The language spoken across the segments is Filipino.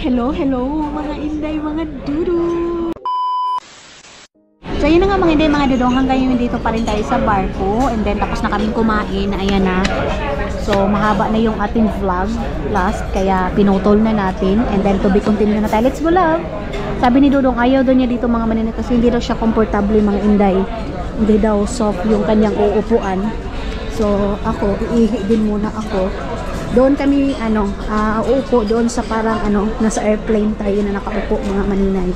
Hello, mga inday, mga dudu. So yun na nga mga inday, mga dudong, hanggang yun dito pa rin tayo sa barko. And then tapos na kaming kumain, ayan na. So mahaba na yung ating vlog last, kaya pinutol na natin. And then to be continued na tayo. Let's go, love. Sabi ni Dudong, ayaw daw niya dito mga maninay kasi hindi daw siya komportable mga inday. Hindi daw soft yung kanyang uupuan. So ako, iihi din muna ako. Doon kami uupo doon sa parang nasa airplane tayo na nakaupo mga maninay.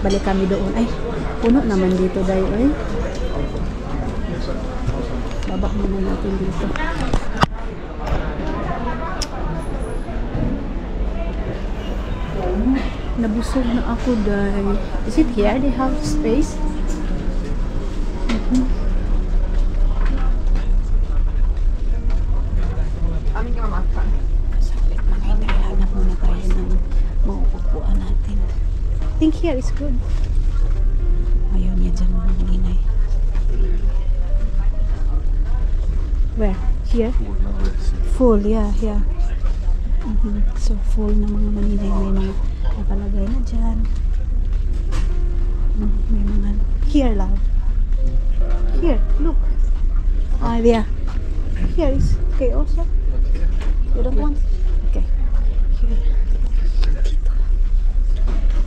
Balik kami doon. Ay, puno naman dito dahil ay. Baba muna natin dito. Nabusog na ako dahil. Is it here? They have space? Saglit mga inay, hanap muna tayo ng mauupuan natin. I think here is good. Ayaw niya dyan mga inay. Where? Here? Full, yeah. So full na mga maninay. May mga nakalagay na dyan. May mga here, love. Here, look. Yeah. Here is okay also. You don't want? Okay. Here.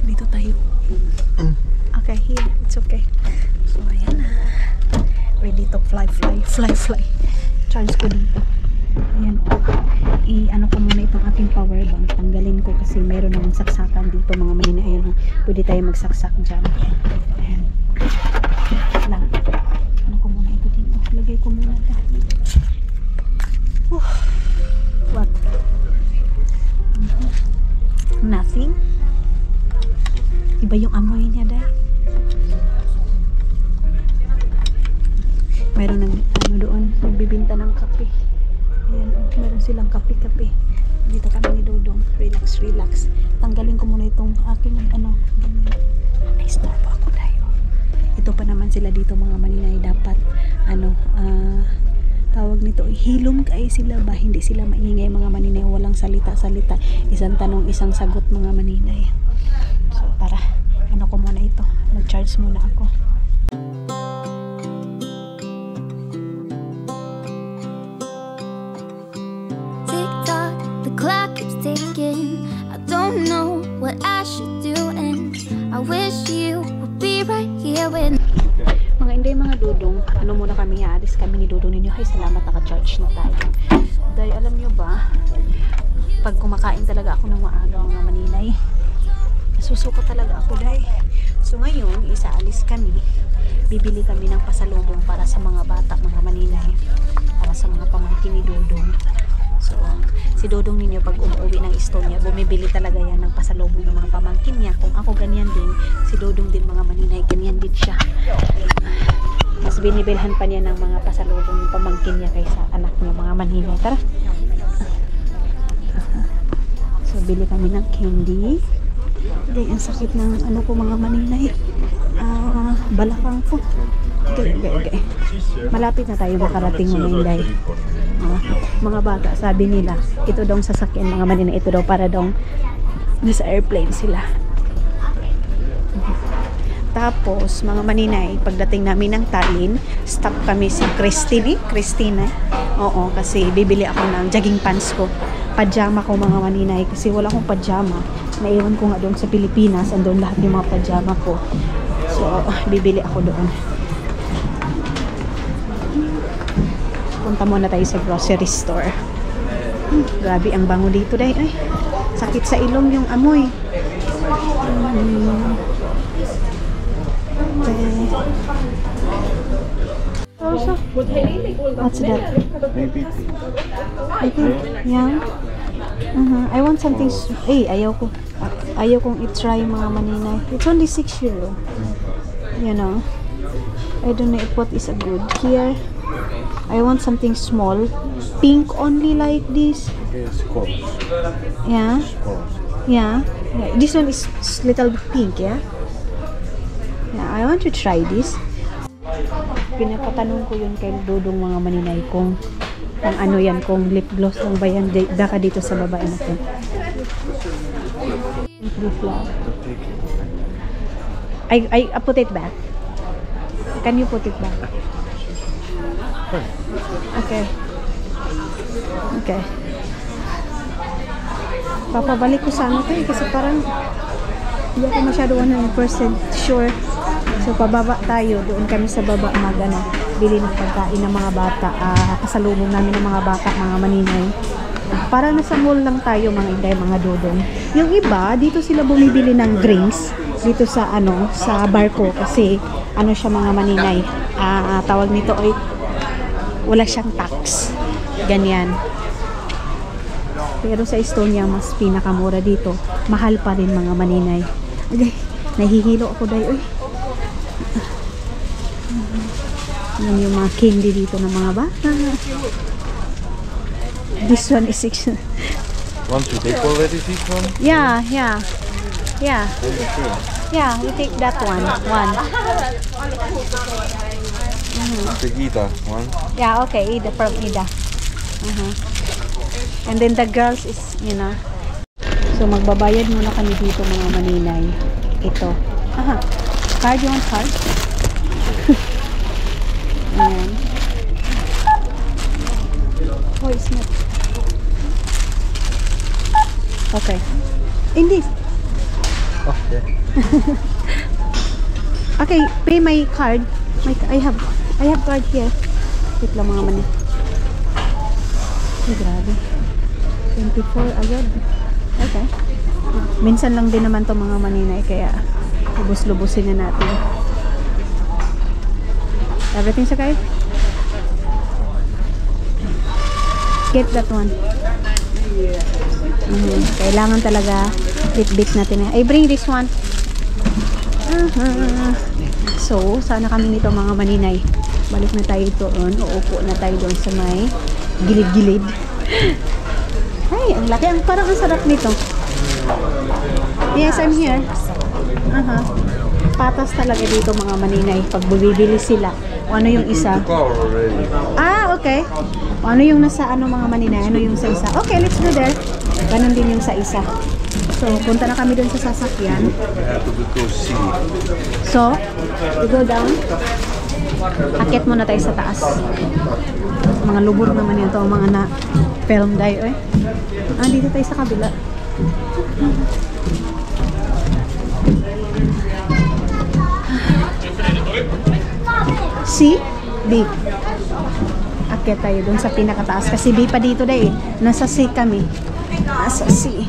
Dito tayo. Okay, here. It's okay. So, ayan na. Ready to fly. Charge ko dito. Ayan. I-ano ko muna itong aking power bank. Tanggalin ko kasi mayroon namang saksakan dito mga manina. Ayan. Pwede tayo magsaksak dyan. Ayan. Lang. Ano ko muna ito dito. Lagay ko muna ito. What? Nothing? Iba yung amoy niya dahil. Mayroon ng doon, nagbibinta ng kape. Ayan, meron silang kape-kape. Dito kami ni Dudong. Relax. Tanggalin ko muna itong aking ganyan. Ay-store pa ako tayo. Ito pa naman sila dito mga maninay. Dapat tawag nito, hilom kayo sila ba? Hindi sila maingay mga maninay, walang salita-salita, isang tanong, isang sagot mga maninay. So tara, ko muna ito, mag-charge muna ako. Tick-tock, the clock keeps ticking. I don't know what I should do, and I wish you would be right here with me. Mga inday, mga dudong, muna kami, aalis kami ni Dudong ninyo. Ay, salamat, naka-charge na tayo. Dahil alam nyo ba, pag kumakain talaga ako ng maaga mga maninay, nasusuko talaga ako dahil. So ngayon, isaalis kami, bibili kami ng pasalubong para sa mga bata mga maninay, para sa mga pamangkin ni Dudong. So si Dudong ninyo pag umuwi ng Estonia, bumibili talaga yan ng pasalubong ng mga pamangkin niya. Kung ako ganyan din, si Dudong din mga maninay, ganyan din siya. Mas binibilhan pa niya ng mga pasalubong ng pamangkin niya kaysa anak niya mga maninay. Tara. So bili kami ng candy. Dahil ang sakit ng ko mga maninay. Balakang po. Okay. Malapit na tayo makarating mga inday. Mga bata, sabi nila, ito daw sasakyan mga maninay, ito daw para daw nasa airplane sila. Tapos mga maninay, pagdating namin ng Tallinn, stop kami sa Christina. Oo, kasi bibili ako ng jogging pants ko, pajama ko mga maninay, kasi wala akong pajama. Naiwan ko nga doon sa Pilipinas, andun lahat yung mga pajama ko. So bibili ako doon. Punta muna tayo sa grocery store. Grabe ang bango dito dahil. Ay, sakit sa ilong yung amoy. What's that? I think, yeah. I want something. Ayaw kong i-try mga maninay. It's only 6 euro. You know. I don't know if what is a good. Here, I want something small. Pink only like this. Yeah. Yeah. This one is little bit pink, yeah. Yeah, I want to try this. Pinapatanong ko yun kay Dudong mga maninay kung ano yan, kung lip gloss lang ba yan baka dito sa babae natin. This one. Just take it. I put it back. Can you put it back? Okay. Okay. Papabalik ko sana ito kasi parang hindi ako masyado 100% sure. So pababa tayo, doon kami sa baba bili ng pagkain ng mga bata, kasalubong namin ng mga bata, mga maninay. Parang nasa mall lang tayo mga inday, mga dodong. Yung iba, dito sila bumibili ng drinks dito sa sa barko kasi siya mga maninay. Tawag nito ay wala siyang tax. Ganyan. Pero sa Estonia, mas pinakamura dito. Mahal pa rin mga maninay. Okay, nahihilo ako dahil. Uy. Yan yung mga candy dito ng mga bata. This one is 6. Want to take already this one? Yeah. Yeah, we take that one. Take Ida one. Yeah, okay, Ida from Ida. And then the girls is, So magbabayad muna kami dito mga maninay. Ito. Card, you want card? Ayan. Oh, it's not. Okay. Hindi. Okay. Okay, pay my card. I have card here. Wait lang mga mani. Ay, grabe. 24 agad. Okay. Minsan lang din naman to mga maninay kaya lubos-lubusin na natin. Everything's okay? Get that one. Kailangan talaga bit-bit natin. I bring this one. So, sana kami nito mga maninay. Balik na tayo doon. Uupo na tayo doon sa may gilid-gilid. Ay, ang laki. Parang ang sarap nito. Yes, I'm here. Patas talaga dito mga maninay. Pag bumibili sila. Ano yung isa? Okay. Ano yung nasa mga maninay? Ano yung sa isa? Okay, let's go there. Ganon din yung sa isa. So, punta na kami dun sa sasakyan. So, we go down. Akit muna tayo sa taas. Mga lubor naman yun to. Mga na-film tayo dito tayo sa kabila. C, B. Akit tayo dun sa pinakataas. Kasi B pa dito dahil. Nasa C kami. Nasa C.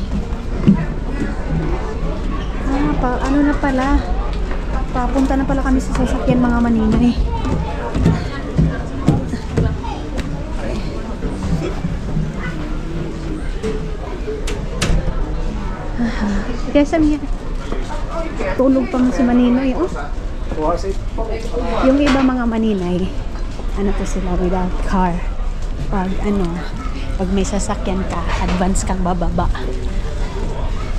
Ano na pala? Papunta na pala kami sa sasakyan mga maninay. Guys, I'm here. Tulog pa man si Maninoy. Yung iba mga maninay, to sila without car. Pag may sasakyan ka, advance kang bababa.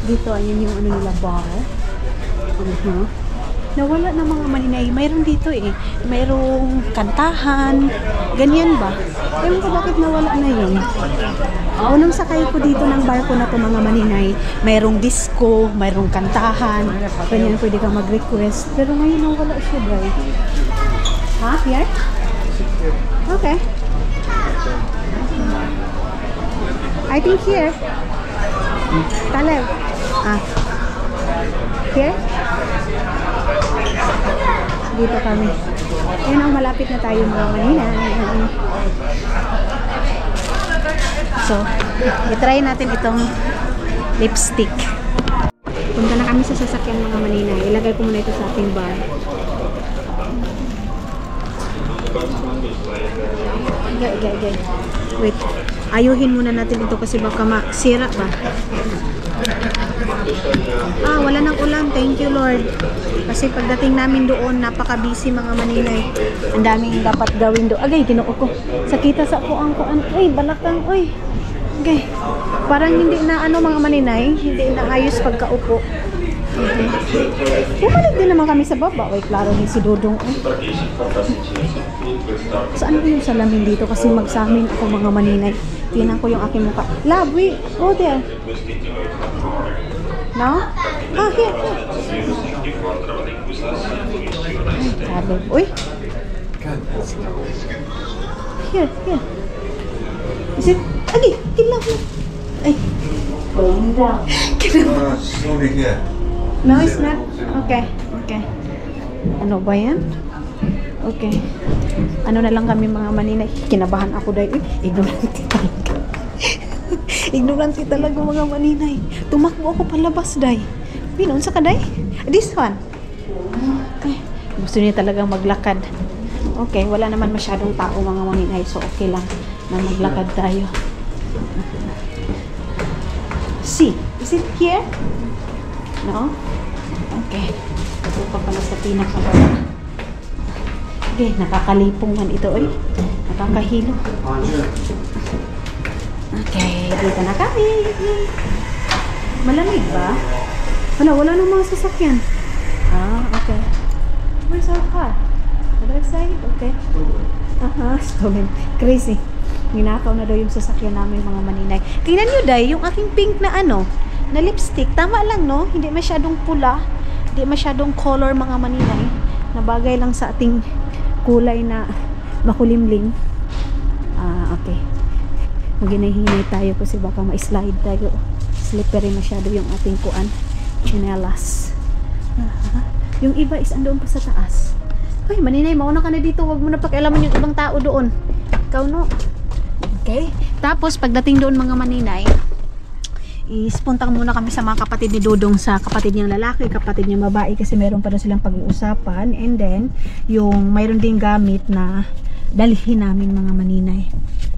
Dito, ayun yung nila bar. Nawala na mga maninay. Mayroon dito mayroong kantahan. Ganyan ba? Ewan ko bakit nawala na yun. Unang sakay ko dito ng barko na to mga maninay, mayroong disco, mayroong kantahan. Ganyan pwede kang mag-request. Pero ngayon nawala siya, bro. Here? Okay. I think here. Kalev. Here? Dito kami. Ayun ang malapit na tayo mga maninay. So, i-try natin itong lipstick. Punta na kami sa sasakyan mga maninay. Ilagay ko muna ito sa ating bar. Gay. Wait. Ayuhin muna natin ito kasi baka masira ba. Wala nang ulam. Thank you, Lord. Kasi pagdating namin doon, napaka-busy mga maninay. Ang daming dapat gawin doon. Agay, ginoo ko. Sakita sa ako ang kuan. Ay, balakang. Ay. Okay. Parang hindi na mga maninay, hindi na ayos pagkaupo. Bumalik din naman kami sa baba. Ay, klaro din si Dodong. Saan ko yung salamin dito? Kasi magsamin ako mga maninay. Tinan ko yung aking mukha. Love, wait. Go there. No? Ah, here. Sabi, uy. Here. Is it? Agi, kilaw. Ay. Slowly here. No, it's not. Okay. Ano ba yan? Okay. Ano na lang kami mga maninay. Kinabahan ako dahil. Ignorante talaga. Ignorante talaga mga maninay. Tumakbo ako palabas dahil. Pinon sa kaday? This one. Okay. Gusto niya talagang maglakad. Okay, wala naman masyadong tao mga maninay. So okay lang na maglakad tayo. See, is it here? No? Okay. Ito pa pala sa pinakababa. Okay, nakakalipong man ito. Oy, nakakahilo. Okay, dito na kami. Malamig ba? Wala nang mga sasakyan. Ah, okay. Where's our car? Other side? Okay. Stolen. Crazy. Ninakaw na daw yung sasakyan namin mga maninay. Tingnan nyo day, yung aking pink na na lipstick. Tama lang no? Hindi masyadong pula. Hindi masyadong color mga maninay. Nabagay lang sa ating kulay na makulimlim. Okay. Maghinay-hinay tayo kasi baka ma-slide tayo. Slippery masyado yung ating kuan. Chinelas. Yung iba is andoon pa sa taas. Ay, maninay, mauna ka na dito. Huwag mo na pakialaman yung ibang tao doon. Ikaw no. Okay. Tapos, pagdating doon mga maninay, ispuntang muna kami sa mga kapatid ni Dudong, sa kapatid niyang lalaki, kapatid niyang babae, kasi meron pa doon silang pag-uusapan. And then, yung mayroon din gamit na dalhin namin mga maninay.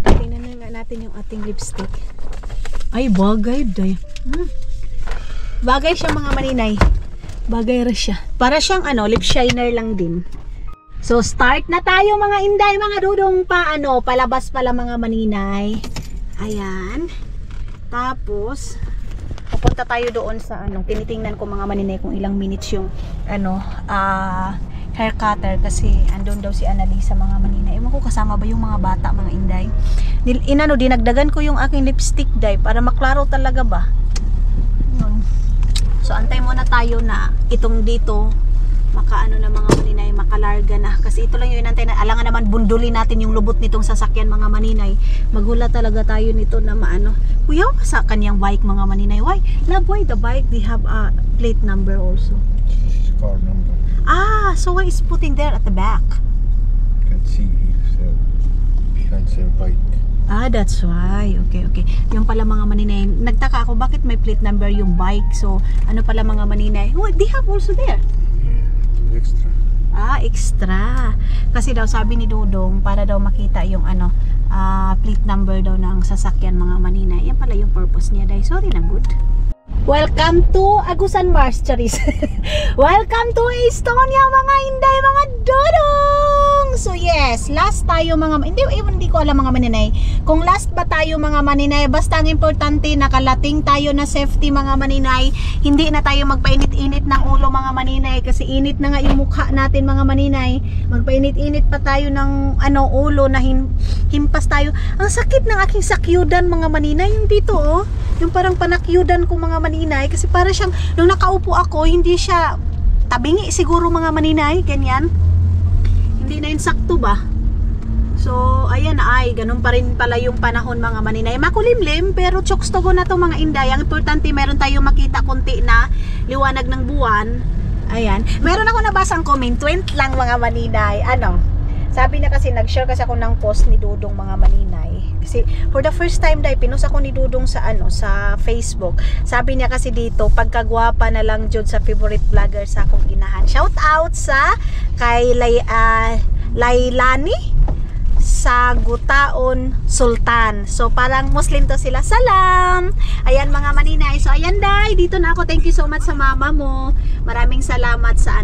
Tingnan na nga natin yung ating lipstick. Ay, bagay day. Bagay siya mga maninay. Bagay ra siya. Para siyang lip shiner lang din. So, start na tayo mga inday, mga dudong palabas pala mga maninay. Ayan. Tapos, pupunta tayo doon sa tinitingnan ko mga maninay kung ilang minutes yung hair cutter kasi andun daw si Annalisa mga maninay. Ewan ko kasama ba yung mga bata mga inday. Dinagdagan ko yung aking lipstick day para maklaro talaga ba. Yun. So, antay muna tayo na itong dito makaano na mga maninay, makalarga na. Kasi ito lang yung inantay na, alangan naman bundulin natin yung lubot nitong sasakyan mga maninay. Maghula talaga tayo nito na Kuya, sa kanyang bike mga maninay. Why? Love, why the bike? They have a plate number also. Car number. So why is putting there at the back? You can see behind the bike. That's why. Okay. Yung pala mga maninay. Nagtaka ako, bakit may plate number yung bike? So, ano pala mga maninay? Oh, they have also there. Extra. Extra. Kasi daw sabi ni Dudong para daw makita yung plate number daw ng sasakyan mga maninay. Yan pala yung purpose niya dahil. Sorry na good. Welcome to Agusan Mars, Charis. Welcome to Estonia mga inday, mga dudong. So yes, last tayo mga hindi ko alam mga maninay kung last ba tayo mga maninay. Basta ang importante nakalating tayo na safety mga maninay. Hindi na tayo magpainit-init ng ulo mga maninay kasi init na nga yung mukha natin mga maninay. Magpainit-init pa tayo ng ulo na himpas tayo. Ang sakit ng aking sakyudan mga maninay, yung dito yung parang panakyudan ko mga maninay kasi para siyang nung nakaupo ako hindi siya tabingi siguro mga maninay, ganyan. Hindi na insakto ba? So, ayan ganun pa rin pala yung panahon mga maninay. Makulimlim pero chokstogo na to mga inday. Ang importante meron tayong makita konti na liwanag ng buwan. Ayan. Meron ako nabasang comment, 20 lang mga maninay. Sabi na kasi, nag-share kasi ako ng post ni Dudong mga maninay. Kasi for the first time dahil pinost ako ni Dudong sa sa Facebook. Sabi niya kasi dito, pagkagwapa na lang jud sa favorite vlogger sa akong inahan. Shout out sa kay Lailani sa Gutaon Sultan. So parang Muslim to sila. Salam. Ayan mga maninay. So ayan day, dito na ako. Thank you so much sa mama mo. Maraming salamat sa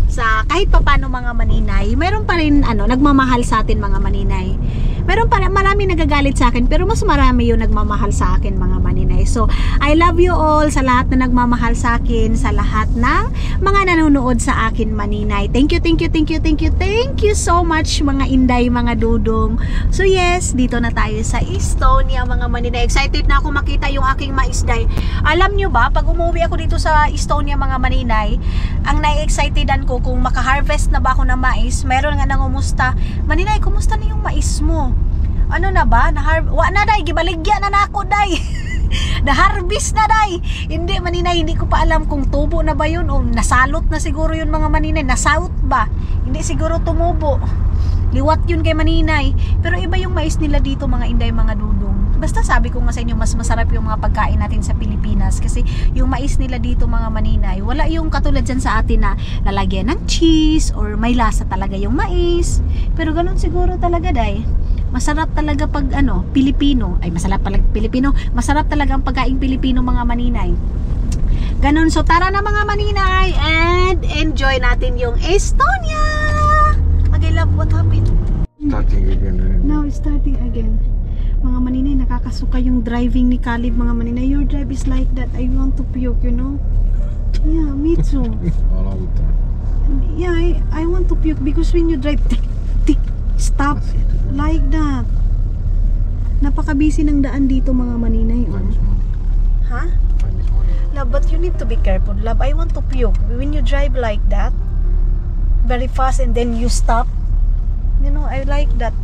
sa kahit papano mga maninay. Meron pa rin nagmamahal sa atin mga maninay. Meron pa marami nagagalit sa akin pero mas marami yung nagmamahal sa akin mga maninay. guys. So, I love you all sa lahat na nagmamahal sa akin, sa lahat ng mga nanonood sa akin, Maninay. Thank you so much mga inday, mga dudong. So yes, dito na tayo sa Estonia mga Maninay. Excited na ako makita yung aking maisday. Alam nyo ba, pag umuwi ako dito sa Estonia mga Maninay, ang na-excitedan ko kung makaharvest na ba ako ng mais. Meron nga nangumusta, Maninay, kumusta na yung mais mo? Ano na ba? Wa na day, gibaligya na nako day. Na-harvest na day. Hindi Maninay, hindi ko pa alam kung tubo na ba yun o nasalot na siguro yun mga Maninay. Nasaut ba? Hindi siguro tumubo. Liwat yun kay Maninay. Pero iba yung mais nila dito mga inday, mga dudong. Basta sabi ko nga sa inyo, mas masarap yung mga pagkain natin sa Pilipinas. Kasi yung mais nila dito mga Maninay, wala yung katulad dyan sa atin na lalagyan ng cheese or may lasa talaga yung mais. Pero ganun siguro talaga day. Masarap talaga pag Pilipino. Ay, masarap talaga Pilipino. Masarap talaga ang pagkain Pilipino mga Maninay. Ganun. So, tara na mga Maninay and enjoy natin yung Estonia. Okay, love, what happened? Starting again. Now, it's starting again. Mga Maninay, nakakasuka yung driving ni Caleb mga Maninay. Your drive is like that. I want to puke, you know? Yeah, me too. All the time. Yeah, I want to puke because when you drive, stop like that. Napaka-busy ng daan dito mga Maninay. Time is money. Ha? Time is money. Love, but you need to be careful. Love, I want to puke. When you drive like that, very fast and then you stop. You know, I like that.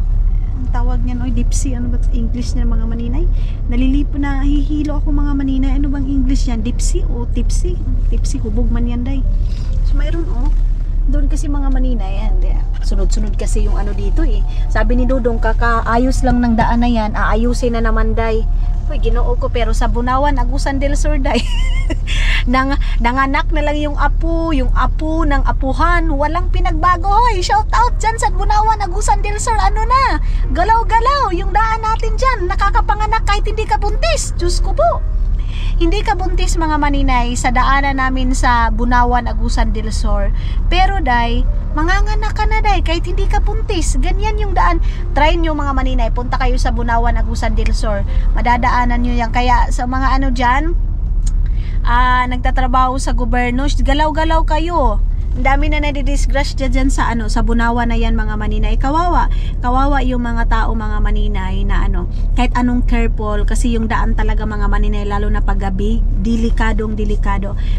Ang tawag niyan, dipsy. Ano ba English niya mga Maninay? Nalilipo na, hihilo ako mga Maninay. Ano bang English yan? Dipsy o tipsy? Tipsy, hubog man yan day. So, mayroon doon kasi mga Maninay yan. Sunod-sunod kasi yung dito eh. Sabi ni Dudong, kakaayos lang ng daan na yan, aayusin na naman day. Uy, Ginoo ko, pero sa Bunawan, Agusan del Sur day. Nanganak na lang yung apo ng apuhan, walang pinagbago. Hoy, shout out dyan sa Bunawan, Agusan del Sur, ano na? Galaw-galaw, yung daan natin dyan, nakakapanganak kahit hindi ka buntis. Diyos ko po. Hindi ka buntis mga Maninay sa daanan namin sa Bunawan, Agusan del Sur. Pero day, manganganak ka na day kahit hindi ka buntis. Ganyan yung daan. Try nyo mga Maninay, punta kayo sa Bunawan, Agusan del Sur. Madadaanan nyo yan. Kaya sa mga dyan, nagtatrabaho sa gobyerno, galaw-galaw kayo. Ang dami na nadidisgrasya dyan sa sa Bunawan na yan mga Maninay. Kawawa yung mga tao mga Maninay na kahit anong careful kasi yung daan talaga mga Maninay, lalo na paggabi, delikado.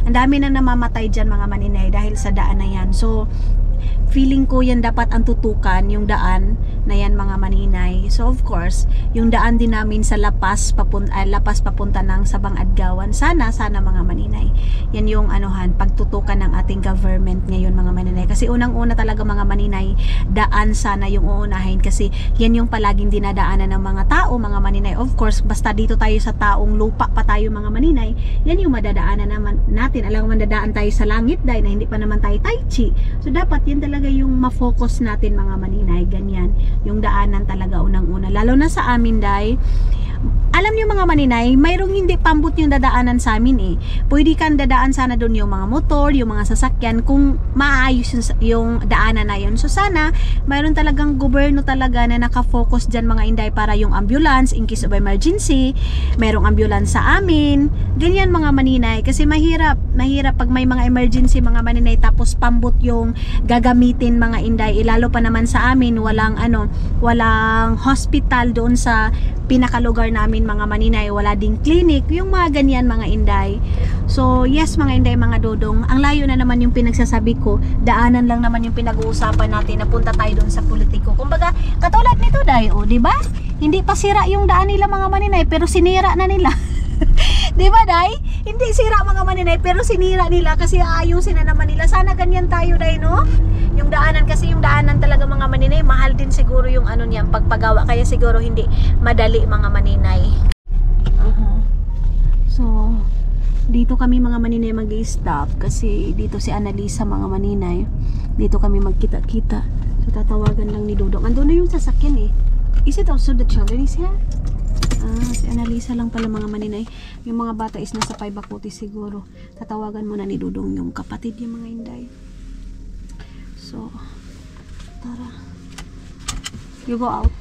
Ang dami na namamatay dyan mga Maninay dahil sa daan na yan. So feeling ko yan dapat ang tutukan, yung daan na yan mga Maninay. So of course, yung daan din namin sa Lapas papunta ng Sabang Adgawan. Sana mga Maninay. Yan yung pagtutukan ng ating government ngayon mga Maninay. Kasi unang-una talaga mga Maninay, daan sana yung uunahin kasi yan yung palaging dinadaanan ng mga tao mga Maninay. Of course, basta dito tayo sa taong lupa pa tayo mga Maninay, yan yung madadaanan naman natin. Alam mo, madadaan tayo sa langit dahil na hindi pa naman tayo Tai Chi. So dapat yan talaga yung ma-focus natin mga Maninay, ganyan yung daanan talaga unang-una, lalo na sa amin day. Alam niyo mga Maninay, mayroong hindi pambot yung dadaanan sa amin eh. Pwede kang dadaan sana doon yung mga motor, yung mga sasakyan kung maayos yung daanan na yun. So sana mayroon talagang gobyerno talaga na nakafocus dyan mga inday para yung ambulance in case of emergency, mayroong ambulance sa amin. Ganyan mga Maninay kasi mahirap pag may mga emergency mga Maninay tapos pambot yung gagamitin mga inday. Lalo pa naman sa amin walang hospital doon sa pinakalugar namin mga Maninay, wala ding clinic, yung mga ganyan mga inday. So yes mga inday, mga dodong, ang layo na naman yung pinagsasabi ko, daanan lang naman yung pinag-uusapan natin, napunta tayo doon sa politiko. Kumbaga katulad nito day, di ba? Hindi pa sira yung daan nila mga Maninay pero sinira na nila. Di ba day? Hindi sira mga Maninay pero sinira nila kasi aayusin na naman nila. Sana ganyan tayo day, no? Yung daanan kasi yung daanan talaga mga Maninay, mahal din siguro yung niyan pagpagawa, kaya siguro hindi madali mga Maninay. So dito kami mga Maninay mag-i-stop kasi dito si Annalisa mga Maninay. Dito kami magkita-kita. So tatawagan lang ni Dudong. Andun na yung sasakyan eh. Is it also the children is here? Si Annalisa lang pala mga Maninay. Yung mga bata is nasa Paibakuti siguro. Tatawagan muna ni Dudong yung kapatid yung mga inday. So tara, you go out.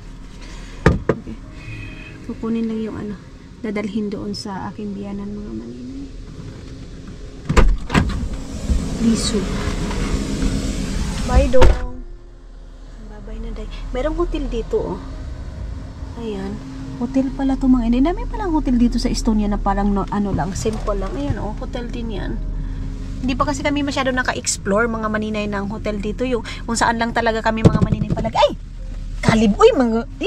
Okay, kukunin lang yung dadalhin doon sa aking biyanan mga maninay. Liso. Bye dong. Bye na day. Merong hotel dito oh. Ayan. Hotel pala to mga inay. Dami palang hotel dito sa Estonia na parang ano lang, simple lang. Ayan oh, hotel din yan. Hindi pa kasi kami masyado naka-explore mga maninay ng hotel dito. Yung kung saan lang talaga kami mga maninay palag. Ay! Kalib! Uy!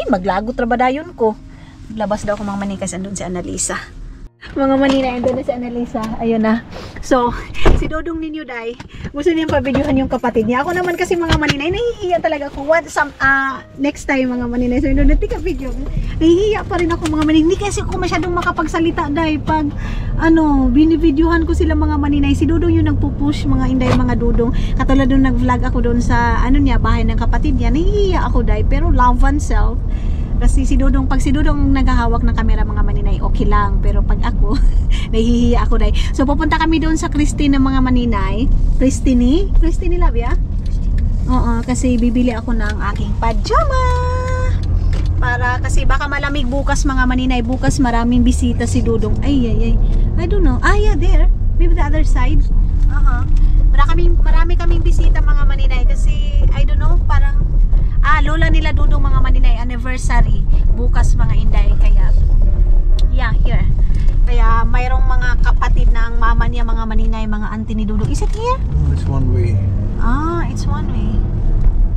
Maglagot rabadayon ko. Labas daw ko mga maninay kasi andun si Annalisa. Mga maninay, andun na si Annalisa. Ayun na. So, si Dodong ninyo day, gusto niyang pa-videohan yung kapatid niya. Ako naman kasi mga maninay, nahihiya talaga ako. Next time mga maninay, so yun, tika video. Nahihiya pa rin ako mga maninay. Hindi kasi ako masyadong makapagsalita day. Pag, binivideohan ko sila mga maninay. Si Dodong yung nagpupush mga inday, mga Dodong. Katulad doon nag-vlog ako doon sa, bahay ng kapatid niya. Nahihiya ako day, pero love oneself. Kasi pag si Dodong naghahawak ng camera mga maninay, okay lang. Pero pag ako, nahihiya ako dahil. So pupunta kami doon sa Christine ng mga maninay. Christine Labia? Oo, kasi bibili ako ng aking pajama. Kasi baka malamig bukas mga maninay. Bukas maraming bisita si Dodong. Ay. I don't know. Yeah, there. Maybe the other side. Marami kaming bisita mga maninay. Kasi, I don't know, parang lola nila Dodong mga maninay anniversary bukas mga inday, kaya here, kaya mayroong mga kapatid na ang mama niya mga maninay, mga auntie ni Dodong. Is it here? It's one way. It's one way.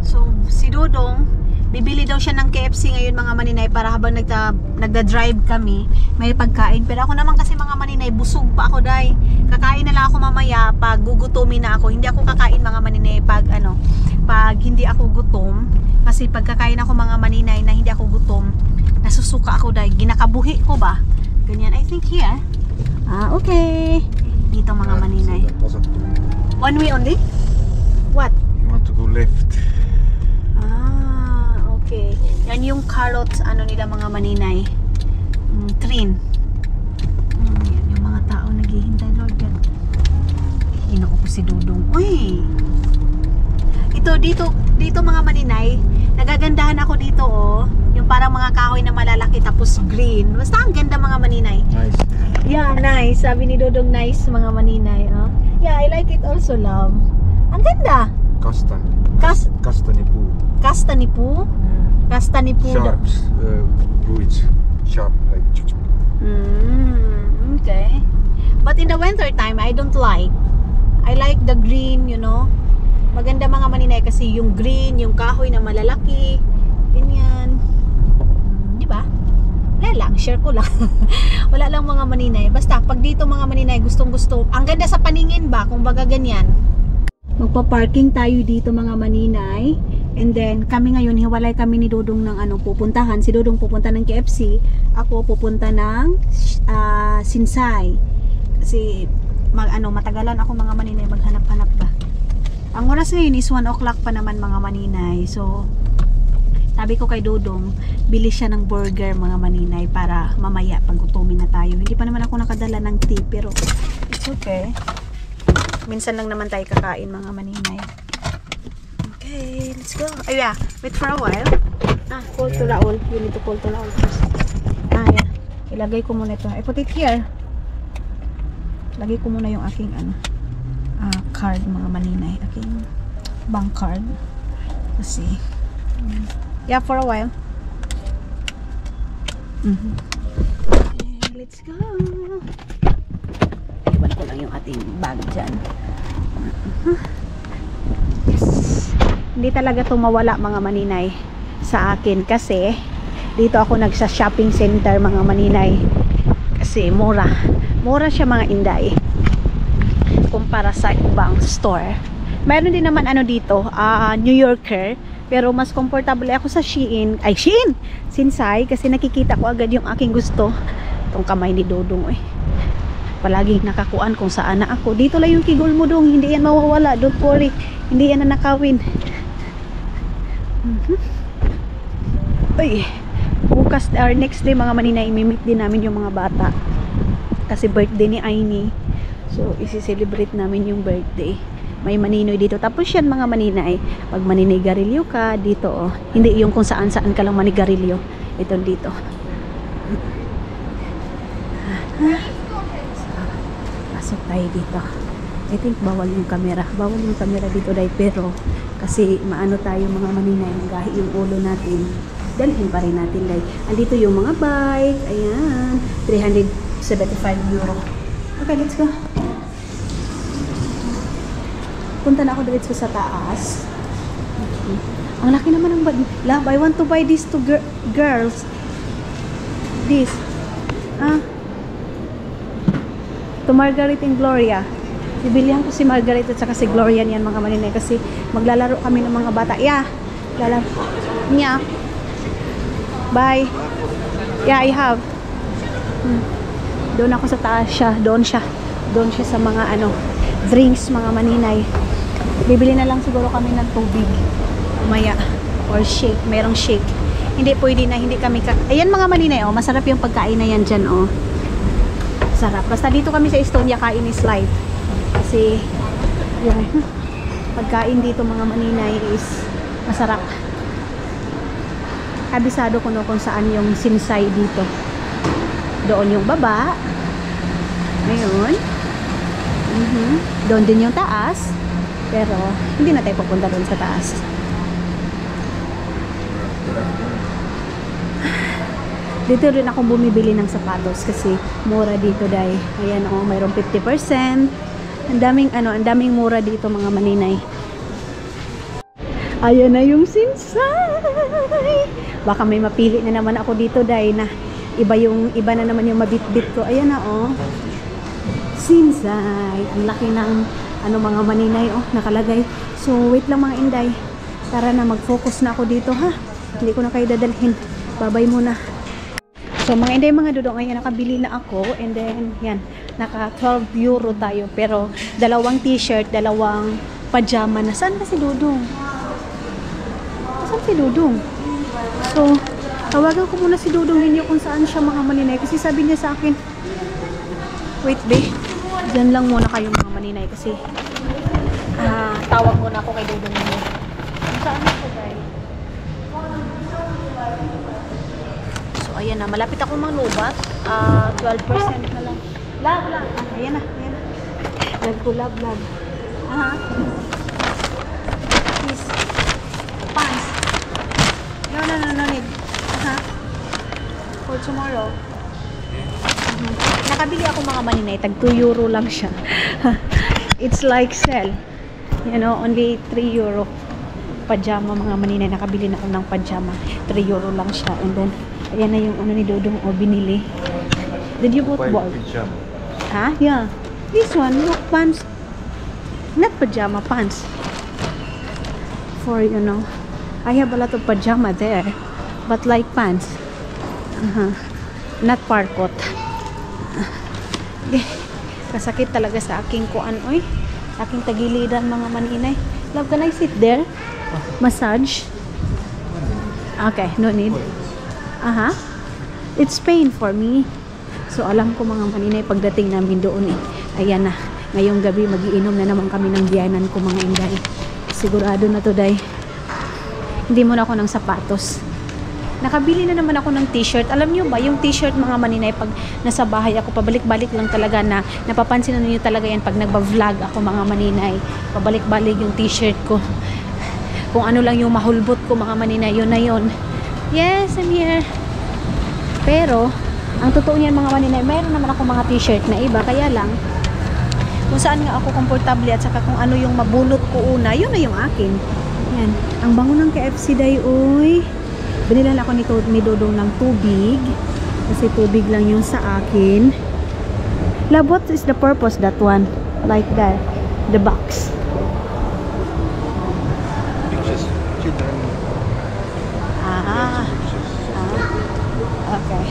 So si Dodong bibili daw siya ng KFC ngayon mga maninay para habang nagda-drive kami may pagkain. Pero ako naman kasi mga maninay, busog pa ako day. Kakain na lang ako mamaya pag gugutomin na ako. Hindi ako kakain mga maninay pag hindi ako gutom. Kasi pagkakain ako mga maninay na hindi ako gutom, nasusuka ako dahil ginakabuhi ko ba? Ganyan, I think here. Okay. Dito mga maninay. One way only? What? You want to go left. Okay. Yan yung carrots, nila mga maninay. Train. Yan yung mga tao naghihintay, Lord God. Hinako ko si Dodong. Uy! Dito mga maninay, nagagandahan ako dito yung parang mga kahoy na malalaki tapos green. Basta ang ganda mga maninay. Nice. Yeah, nice. Sabi ni Dodong nice mga maninay. Yeah, I like it also, love. Ang ganda. Kastanipu. Kastanipu? Kastanipu. Sharps. Ruiz. Sharp like. Okay. But in the winter time, I don't like. I like the green, Maganda mga maninay kasi yung green, yung kahoy na malalaki, ganyan. Di ba? Wala lang, share ko lang. Wala lang mga maninay. Basta pag dito mga maninay, gustong-gusto. Ang ganda sa paningin ba, kung baga ganyan. Magpa-parking tayo dito mga maninay. And then kami ngayon, hiwalay kami ni Dodong ng pupuntahan. Si Dodong pupunta ng KFC, ako pupunta ng Sinsay. Kasi matagalan ako mga maninay maghanap-hanap ba. Ang oras ngayon is 1 o'clock pa naman mga maninay. So, sabi ko kay Dodong, bili siya ng burger mga maninay para mamaya pag gutumin na tayo. Hindi pa naman ako nakadala ng tea, pero it's okay. Minsan lang naman tayo kakain mga maninay. Okay, let's go. Yeah, wait for a while. Call to Raul. You need to call to Raul first. Yeah. Ilagay ko muna ito. I put it here. Lagay ko muna yung aking card mga maninay, aking bank card kasi yeah, for a while. Okay, let's go. Iwan ko lang yung ating bag dyan. Yes. Hindi talaga ito mawala mga maninay sa akin kasi dito ako nagsa-shopping center mga maninay kasi mura siya mga inday kumpara sa ibang store. Mayroon din naman dito, New Yorker, pero mas comfortable ako sa Shein. Sinsay, kasi nakikita ko agad yung aking gusto. Itong kamay ni Dodong palaging nakakuan kung saan na ako. Dito lang yung kigol mo dong, hindi yan mawawala, don't worry, hindi yan na nakawin. Bukas or next day mga maninay, imimit din namin yung mga bata kasi birthday ni Aini. So, isi-celebrate namin yung birthday. May maninoy dito. Tapos yan mga maninay, pag maninigarilyo ka, dito Hindi yung kung saan-saan ka lang manigarilyo. Ito dito. Pasok tayo dito. I think bawal yung camera. Bawal yung camera dito dahil pero kasi maano tayo mga maninay, magahi yung ulo natin. Dalhin pa rin natin dahil andito yung mga bike. Ayan. 375 euro. Okay, let's go. Punta na ako dito sa taas. Okay. Ang laki naman ng bag. Love, I want to buy this to girls. This. To Margaret and Gloria. Bibilihan ko si Margaret at saka si Gloria niyan mga maninay kasi maglalaro kami ng mga bata. Yeah. Lalaro. Yeah. Bye. Yeah, I have. Doon ako sa taas siya. Doon siya. Doon siya sa mga ano, drinks mga maninay. Bibili na lang siguro kami ng tubig. Umaya. Or shake. Merong shake. Hindi pwede na. Hindi kami ayan mga maninay. Oh, masarap yung pagkain na yan dyan. Oh. Sarap. Basta dito kami sa Estonia, kain is life. Kasi yung pagkain dito mga maninay is masarap. Kabisado ko no kung saan yung sinsay dito. Doon yung baba. Ngayon. Doon din yung taas. Pero hindi na tayo pupunta doon sa taas. Dito rin ako bumibili ng sapatos kasi mura dito dahil ayan oh, mayroong 50%. Ang daming mura dito mga maninay. Ayan na yung sinsay. Baka may mapili na naman ako dito dahil na iba na naman yung mabitbit ko. Ayan na oh. Sinsay. Ang laki ng mga maninay oh, nakalagay. So wait lang mga inday. Tara na, mag-focus na ako dito ha. Hindi ko na kayo dadalhin. Babay muna. So mga inday, mga dudong, ayan, nakabili na ako. And then, yan, naka 12 euro tayo. Pero, dalawang t-shirt, dalawang pajama na. Saan ba si Dudong? Saan si Dudong? So, tawagan ko muna si Dudong ninyo kung saan siya mga maninay. Kasi sabi niya sa akin, wait be, dyan lang muna kayo mga maninay. Kasi, tawag muna ako kay Dudong ninyo. Kung saan siya guys? Ayan na, malapit ako maglubat. 12% na lang. Love. Ayan na. Love ko, love. Please. Pants. No need. For tomorrow. Nakabili ako mga maninay. Tag 2 euro lang siya. It's like sale. You know, only 3 euro. Pajama mga maninay. Nakabili na ako ng pajama. 3 euro lang siya. And then, ayan na yung ni Dodong o binili. Did you put what? Yeah. This one, look, pants. Not pajama, pants. For, you know, I have a lot of pajama there. But like pants. Not parkot. Kasakit talaga sa aking kuan, oy. Aking tagilidan mga maninay. Love, can I sit there? Massage? Okay, no need. It's pain for me. So alam ko mga maninay pagdating namin doon ayan na. Ngayong gabi magiinom na naman kami ng biyanan ko mga inday. Sigurado na to day. Hindi mo na ako ng sapatos. Nakabili na naman ako ng t-shirt. Alam nyo ba yung t-shirt mga maninay pag nasa bahay ako pabalik-balik lang talaga na napapansin na niyo talaga yan pag nagba-vlog ako mga maninay. Pabalik-balik yung t-shirt ko. Kung ano lang yung mahulbot ko mga maninay, yun na yun. Yes, I'm here. Pero, ang totoo niyan mga maninay, mayroon naman ako mga t-shirt na iba. Kaya lang, kung saan nga ako komportable at saka kung ano yung mabunot ko una, yun na yung akin. Yan. Ang bango ng KFC day, uy. Binilan ako ni Dodong ng tubig. Kasi tubig lang yung sa akin. Love, what is the purpose that one? Like that. The box. Okay.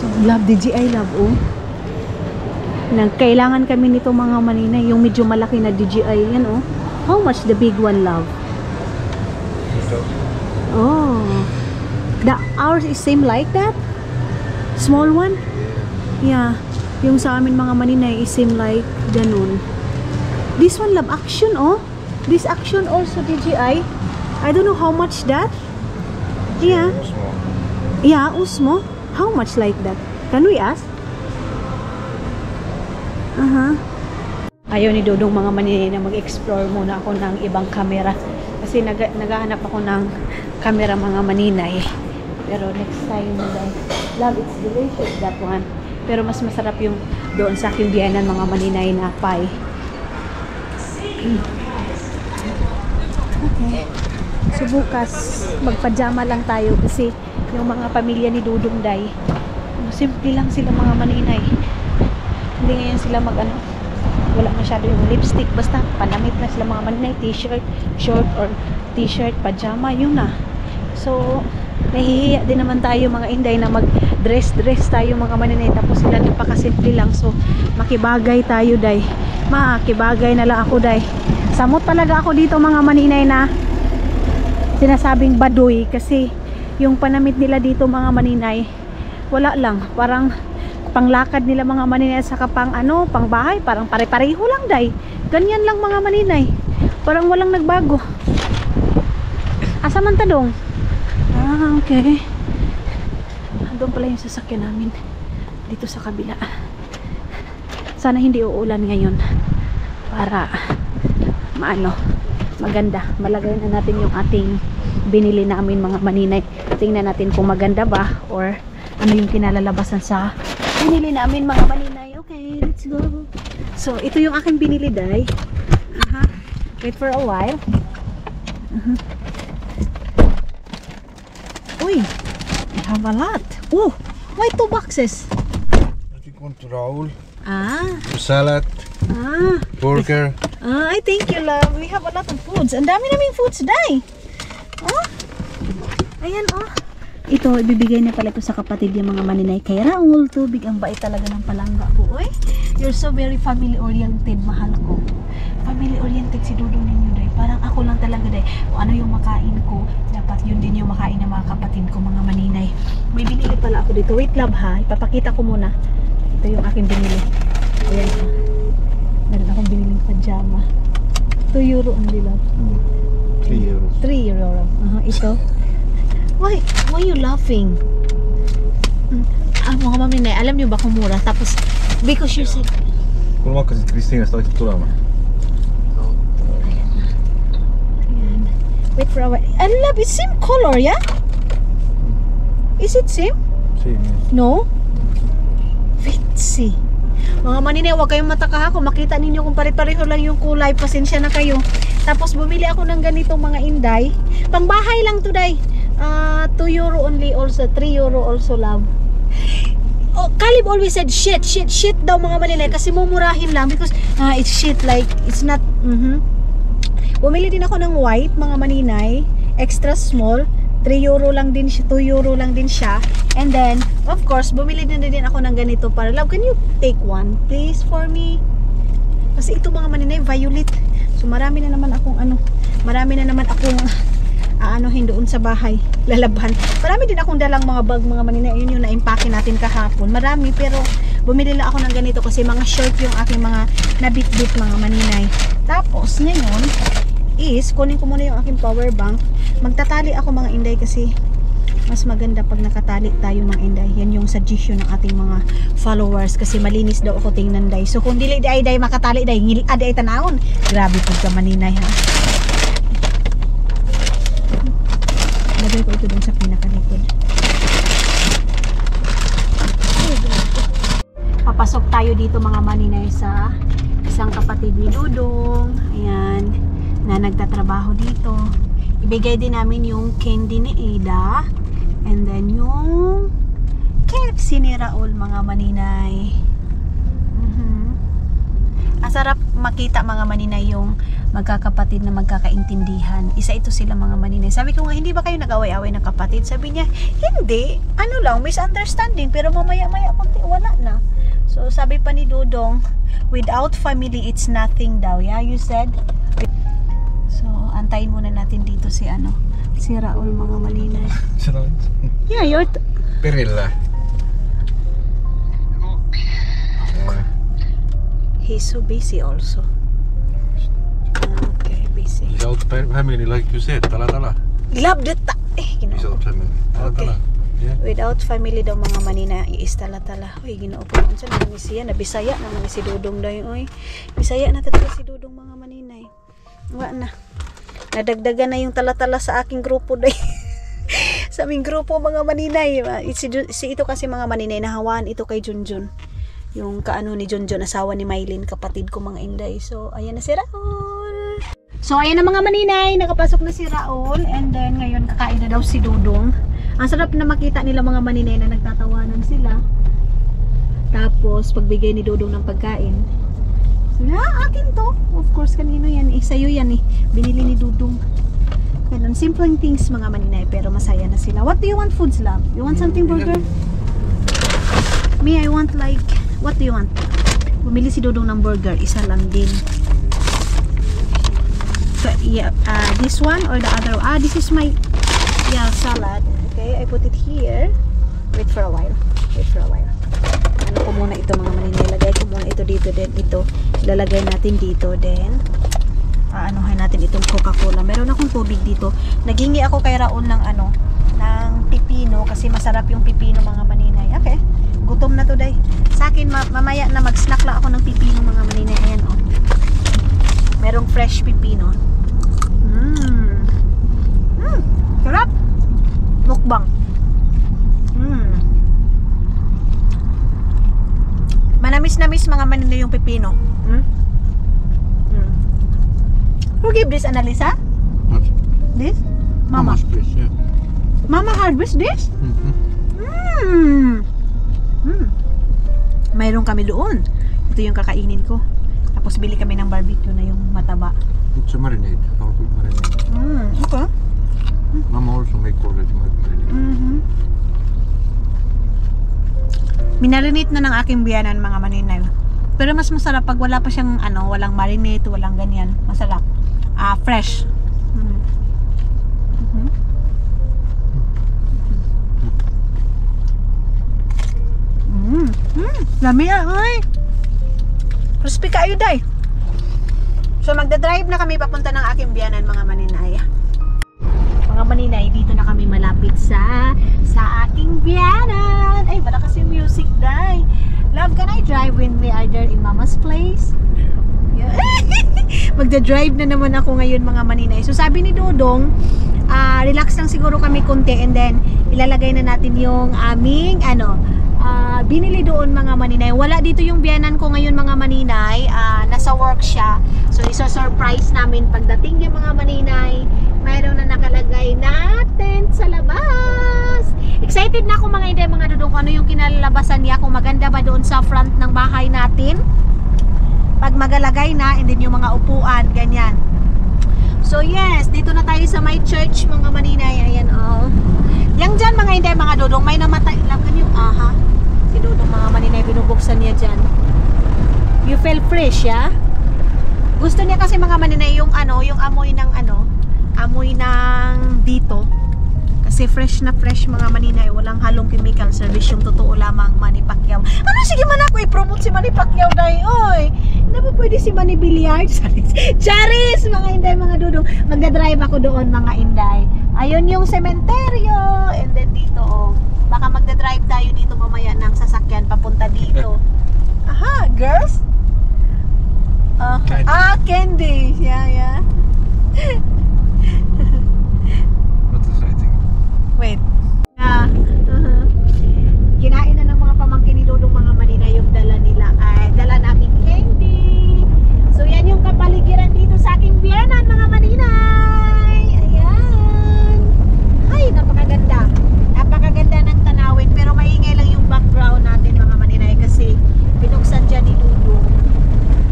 So, love, DJI love, oh. Kailangan kami nito mga maninay. Yung medyo malaki na DJI, yan, oh. How much the big one, love? Oh. Ours is same like that? Small one? Yeah. Yung sa amin mga maninay is same like ganun. This one, love, Action, oh. This Action also DJI. I don't know how much that. Yeah. Yeah, Usmo. How much like that? Can we ask? Ayaw ni Dodong mga maninay na mag-explore muna ako ng ibang camera. Kasi naghahanap ako ng camera mga maninay. Pero next time na dahil, love, it's delicious that one. Pero mas masarap yung doon sa aking biyanan mga maninay na pie. Okay. So bukas, magpajama lang tayo kasi yung mga pamilya ni Dudong Day, simple lang sila mga maninay. Hindi ngayon sila wala masyado yung lipstick, basta panamit na sila mga maninay, t-shirt, short or t-shirt, pajama, yun na. So nahihiya din naman tayo mga inday na mag-dress tayo mga maninay, tapos sila nagpakasimple lang. So makibagay tayo day, makibagay na lang ako day. Samot talaga ako dito mga maninay na sinasabing baduy, kasi yung panamit nila dito mga maninay, wala lang, parang panglakad nila mga maninay sa pang bahay, parang pare-pareho lang day. Ganyan lang mga maninay, parang walang nagbago. Asa man tadong? Okay. Doon pala yung sasakyan namin, dito sa kabila. Sana hindi uulan ngayon para maganda. Malagay na natin yung ating binili namin mga maninay. Tingnan natin kung maganda ba or ano yung kinalalabasan sa binili namin mga maninay. Okay, let's go. So ito yung aking binili day. Wait for a while. Uy, I have a lot. Oh, why 2 boxes? I think one to Raul. Salad. Burger. I thank you, love. We have a lot of foods. Ang dami naming foods, day. Ayan, Ito, ibibigay na pala ito sa kapatid yung mga maninay kay Raul. Tubig, ang bait talaga ng palangga ko. Uy, you're so very family-oriented, mahal ko. Family-oriented si Dudong ninyo, day. Parang ako lang talaga, day. O ano yung makain ko, dapat yun din yung makain ng mga kapatid ko, mga maninay. May binili pala ako dito. Wait, love, ha. Ipapakita ko muna. Ito yung aking binili. Ayan, meron akong biniling pajama. 2 euro only, love. 3 euros. 3 euro. Ito. Why you laughing? Mga maminay, alam niyo ba kung mura? Tapos, because you said... Kun makkasit Kristiinasta oikein tulemaan. Ayan. Wait for a while. I love it. Same color, yeah? Is it same? Siinä. No? Vitsi. Mga maninay, huwag kayong mataka kung makita ninyo kung pare-pareho lang yung kulay. Pasensya na kayo. Tapos bumili ako ng ganitong mga inday. Pangbahay lang today. 2 euro only also. 3 euro also, love. Kalib always said shit daw mga maninay kasi mumurahin lang because it's shit, like it's not. Bumili din ako ng white mga maninay, extra small. 3 euro lang din siya, 2 euro lang din siya. And then, of course, bumili din ako ng ganito para, love, can you take one, please, for me? Kasi ito mga maninay, violet. So, marami na naman akong aanuhin doon sa bahay, lalabhan. Marami din akong dalang mga bag, mga maninay. Yun yung na-impake natin kahapon. Marami, pero bumili lang ako ng ganito kasi mga short yung aking mga nabit-bit mga maninay. Tapos, ngayon, kunin ko muna yung aking power bank. Magtatali ako mga inday kasi mas maganda pag nakatali tayo mga inday. Yan yung suggestion ng ating mga followers kasi malinis daw ako tingnan day. So kung dili day makatali day, ngilad ay tanawon. Grabe po ka maninay, ha. Lagay ko ito dun sa pinakalikod. Papasok tayo dito mga maninay sa isang kapatid ni Dudong. Ayan, na nagtatrabaho dito. Ibigay din namin yung candy ni Ada. And then yung KFC ni Raul mga maninay. Ang sarap makita mga maninay yung magkakapatid na magkakaintindihan. Isa ito sila mga maninay. Sabi ko nga, hindi ba kayo nag-away-away ng kapatid? Sabi niya, hindi. Ano lang, misunderstanding. Pero mamaya-maya konti, wala na. So sabi pa ni Dudong, without family, it's nothing daw. Yeah, you said? So, antayin muna natin dito si Raul mga maninay. Sanoit? Yeah, you're... Perillä. He's so busy also. Okay, busy. Without family, like you said, tala. Love that. Without family, tala. Yeah. Without family daw mga manina, iistala-tala. Uy, ginoo po. Unsa naman ni siya? Nabisaya naman ni si Dudong daw yun. Uy, bisaya na talaga si Dudong mga maninay. Wa na. Nadagdagan na yung tala-tala sa aking grupo daw. Sa aming grupo mga maninay. Si ito kasi mga maninay, nahawaan ito kay Junjun. Yung kaano ni Junjun, asawa ni Mylene, kapatid ko mga inday. So, ayan na si Raul. So, ayan na mga maninay, nakapasok na si Raul. And then, ngayon, kakain na daw si Dudong. Ang sarap na makita nila mga maninay na nagtatawanan sila. Tapos, pagbigay ni Dudong ng pagkain. So, akin to. Of course, kanino yan? Sa'yo yan eh. Binili ni Dudong. Ganun, simpleng things mga maninay, pero masaya na sila. What do you want foods, love? You want something burger? Me, I want like, what do you want? Bumili si Dudong ng burger, isa lang din. So, yeah, this one or the other? This is my, salad. Okay, I put it here. Wait for a while. Ano ko muna ito mga maninay? Lagay ko muna ito dito, then ito. Lalagay natin dito, then anuhin natin itong Coca-Cola. Meron akong tubig dito. Naghingi ako kay Raul ng ng pipino kasi masarap yung pipino mga maninay. Okay. Gutom na to day. Sa akin mamaya na mag-snack lang ako ng pipino mga maninay. Ayan oh. Merong fresh pipino. Sarap. Mukbang. Manamis-namis mga maninay yung pipino. Who gave this, Annalisa? What? This? Mama. Mama's place, yeah. Mama harvest this? Mayroon kami doon. Ito yung kakainin ko. Tapos bili kami ng barbecue na yung mataba. It's a marinade. How to marinade. Okay. Mama also make already marinade. Minarinate na ng aking biyanan mga maninay. Pero mas masarap pag wala pa siyang walang marinate, walang ganyan. Masarap. Fresh. Lami ay. Crispy kayo day. So magdadrive na kami papunta ng aking biyanan mga maninay. Mga maninay, dito na kami malapit sa aking biyanan. Ay, malakas yung music day. Love, can I drive when we are there in Mama's place? Yeah. Magdadrive na naman ako ngayon mga maninay. So sabi ni Dudong, relax lang siguro kami konti and then ilalagay na natin yung aming binili doon mga maninay. Wala dito yung biyanan ko ngayon mga maninay. Nasa work siya. So iso-surprise namin pagdating niya mga maninay. Mayroon na nakalagay na tent sa labas. Excited na ako mga inday mga Dudong kung ano yung kinalabasan niya. Kung maganda ba doon sa front ng bahay natin. Pag magalagay na, and then yung mga upuan, ganyan. So yes, dito na tayo sa my church mga maninay. Ayan oh. Yang dyan mga inday mga Dudong, may namatay. Laban yung si Dudong mga maninay, binubuksan niya dyan. You feel fresh, ya? Gusto niya kasi mga maninay yung yung amoy ng amoy ng dito. Kasi fresh na fresh mga maninay, walang halong chemical service, yung totoo lamang Manny Pacquiao. Sige man ako i-promote si Manny Pacquiao dahil, oy, hindi ba pwede si Manny Billiard? Charis, mga inday, mga Dudong. Magdadrive ako doon mga inday. Ayun yung sementeryo. And then dito, baka magdadrive tayo dito mamaya ng sasakyan papunta dito. Aha, girls? Candy. Yeah. What is I think? Wait. Kinain na ng mga pamangkin ni Dudong mga maninay yung dala nila. Dala namin candy. So yan yung kapaligiran dito sa aking biyanan mga maninay. Ayan. Ay, napakaganda. Napakaganda ng tanawin. Pero maingay lang yung background natin mga maninay. Kasi binuksan dyan ni Dudong.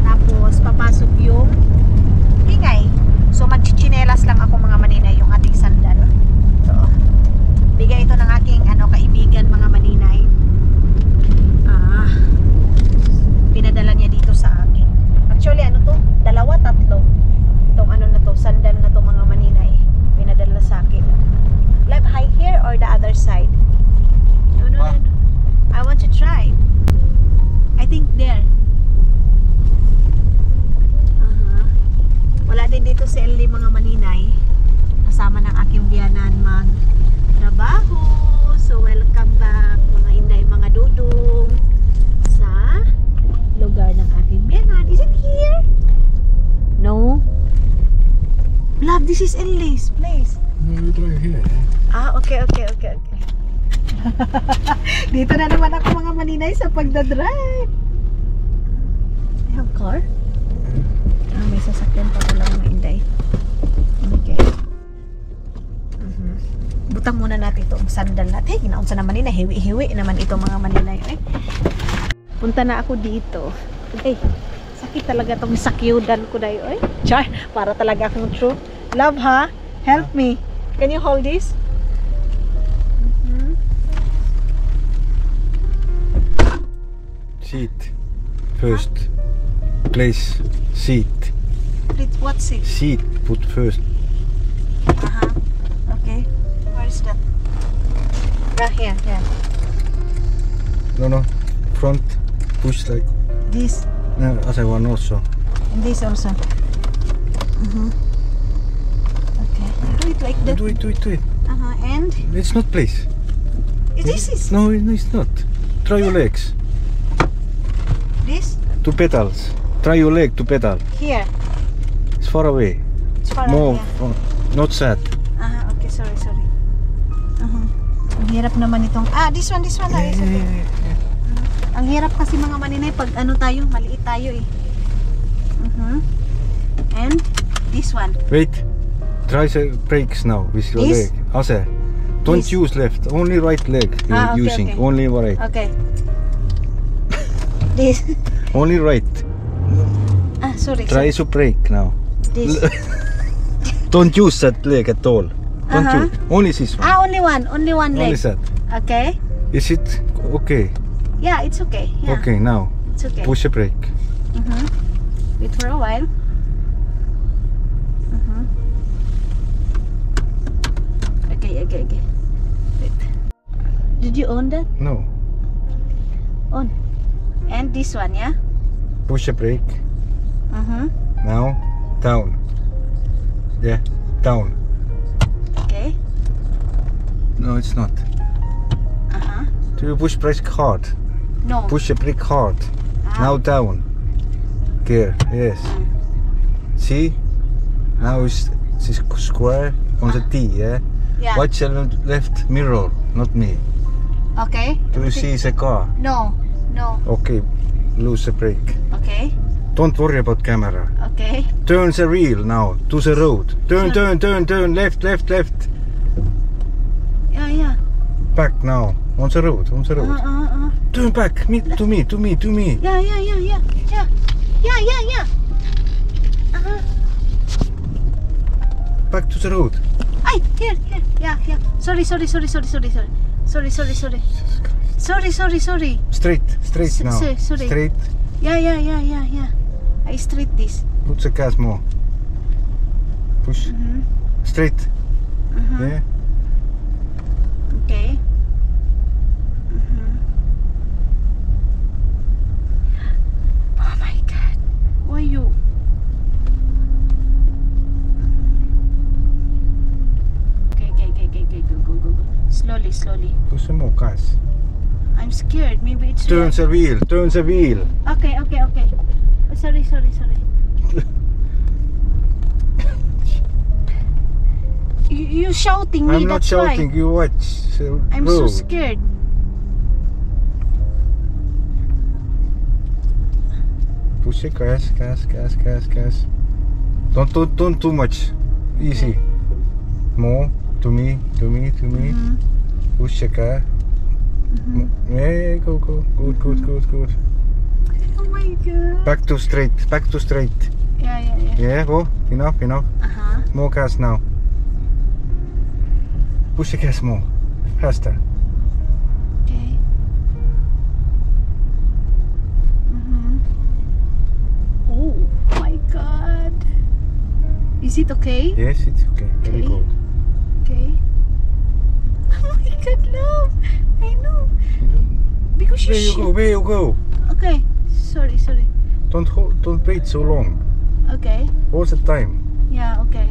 Tapos papasok yung ingay. So magchichinelas lang ako mga maninay yung ating sandal. So, bigay ito ng aking kaibigan mga maninay. Pinadala niya dito sa akin. Actually dalawa, tatlo. Itong na to, sandal na to mga maninay. Pinadala sa akin. Left high here or the other side? No. I want to try. I think there. Wala din dito si LD mga maninay. Kasama ng aking biyanan trabaho. So welcome back mga inday, mga dudong sa lugar ng aking biyanan. Is it here? No? Love, this is Ellie's place. No, you drive here. Ah, okay. Dito na naman ako mga maninay sa pagdadrive. I have car? Ah, may sasakyan pa pala mga inday. Okay. Butang muna natin itong sandal natin. Ginaunsa naman nila. Hiwi-hiwi naman ito mga maninay. Punta na ako dito. Okay. Sakit talaga itong sakyudan ko dayo. Char, para talaga akong true. Love, ha? Help me. Can you hold this? Seat. First. Place. Seat. What's it? Seat. Put first. Okay. Where is that? Here. No. Front. Push like. This. No, other one also. And this also. Okay. Do it like that. Do it. And It's not place. this is No, it's not. Try your legs. this Two pedals. Try your leg to pedal. here. It's far away. It's far More. away. Front. Not sad. Okay, sorry. Ang hirap naman itong this one is okay. Ang hirap kasi mga maninay pag ano tayo, maliit tayo eh. And this one. Wait. Try the brakes now with your This? leg. Also, don't This? use left. Only right leg you're Okay, using. okay. Only right. Okay. This. Only right. Sorry. Try to brake now. This. Don't use that leg at all. Don't use. Only this one. Only one Only leg. that. Okay. Is it okay? Yeah, it's okay. Yeah. Okay, now It's okay. push a brake. Wait for a while. Okay. Wait. Did you on that? No. On. And this one, yeah? Push a brake. Now down. Yeah, down. Okay. No, it's not. Do you push brake hard? No. Push a brake hard. Now down. Gear. Yes. See? Now it's square on the T. Yeah. Yeah. Watch the left mirror, not me. Okay. Do you see the car? No. Okay, lose the brake. Okay. Don't worry about camera. Okay. Turn the wheel now to the road. Turn, left. Yeah. Back now, on the road. Turn back, to me. Yeah. Back to the road. Here. Yeah. Sorry. Sorry. Straight now. Sorry. Straight. Yeah. I straight this. Put the gas more. Push. Straight. Yeah. Okay. Oh my God. Why you? Okay. Go. Slowly. Push some more gas. I'm scared. Maybe it's Turn the wheel. Okay. Oh, sorry. You shouting me, I'm not that's shouting, why. you watch the I'm road. so scared. Push the gas. Don't too much. Easy. More. To me. Push the car. Yeah, go. Good. Oh my God. Back to straight. Yeah. Yeah, go. Enough. More gas now. Push the gas more. Faster. Okay. Oh my God. Is it okay? Yes, it's okay. Very Okay. good. Okay. Oh my God, love. I know. Because Where you go? Okay. Sorry. Don't wait so long. Okay. What's the time? Yeah, okay.